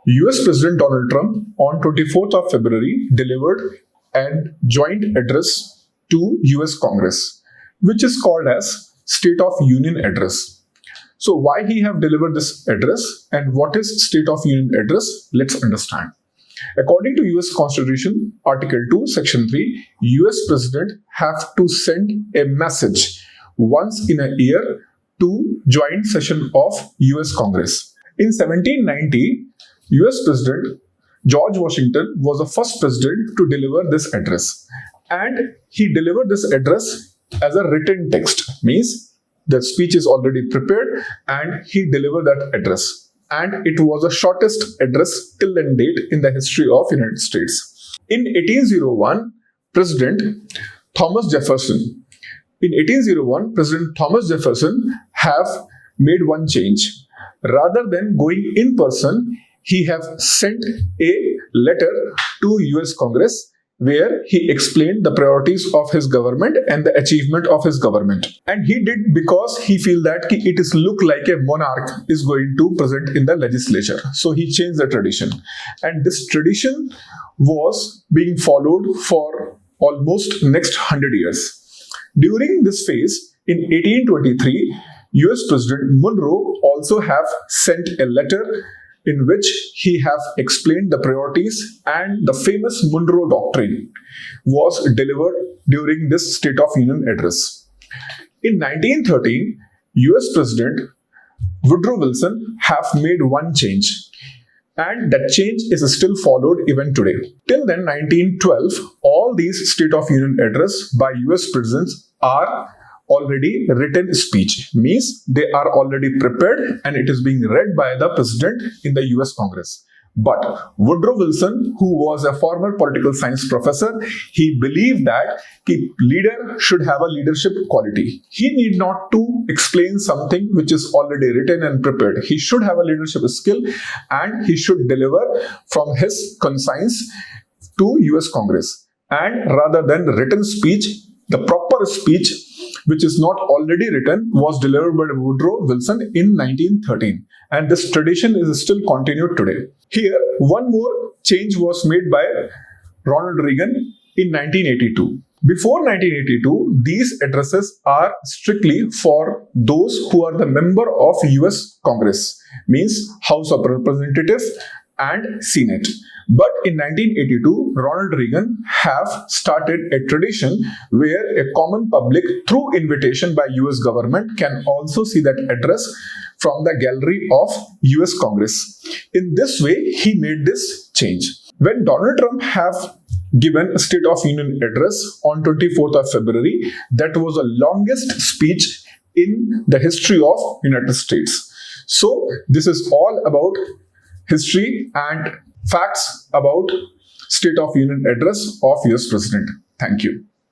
US President Donald Trump on 24th of February delivered a joint address to US Congress, which is called as State of Union Address. So why he have delivered this address and what is State of Union Address? Let's understand. According to US Constitution, Article 2, Section 3, US President have to send a message once in a year to joint session of US Congress. In 1790, US President George Washington was the first president to deliver this address, and he delivered this address as a written text, means the speech is already prepared and he delivered that address, and it was the shortest address till then date in the history of United States. In 1801, President Thomas Jefferson have made one change. Rather than going in person, he have sent a letter to US Congress where he explained the priorities of his government and the achievement of his government. And he did because he feel that it is look like a monarch is going to present in the legislature. So he changed the tradition. And this tradition was being followed for almost next 100 years. During this phase, in 1823, US President Monroe also have sent a letter in which he have explained the priorities, and the famous Monroe Doctrine was delivered during this State of Union address. In 1913, US President Woodrow Wilson have made one change, and that change is still followed even today. Till then, 1912, all these State of Union address by US presidents are already written speech, means they are already prepared and it is being read by the president in the US Congress. But Woodrow Wilson, who was a former political science professor, he believed that the leader should have a leadership quality. He need not to explain something which is already written and prepared. He should have a leadership skill and he should deliver from his conscience to US Congress. And rather than written speech, the proper speech which is not already written was delivered by Woodrow Wilson in 1913, and this tradition is still continued today. Here, one more change was made by Ronald Reagan in 1982. Before 1982, these addresses are strictly for those who are the member of US Congress, means House of Representatives and Senate. But in 1982, Ronald Reagan have started a tradition where a common public, through invitation by US government, can also see that address from the gallery of US Congress. In this way, he made this change. When Donald Trump have given a State of Union address on 24th of February, that was the longest speech in the history of United States. So this is all about history and facts about State of Union address of US President. Thank you.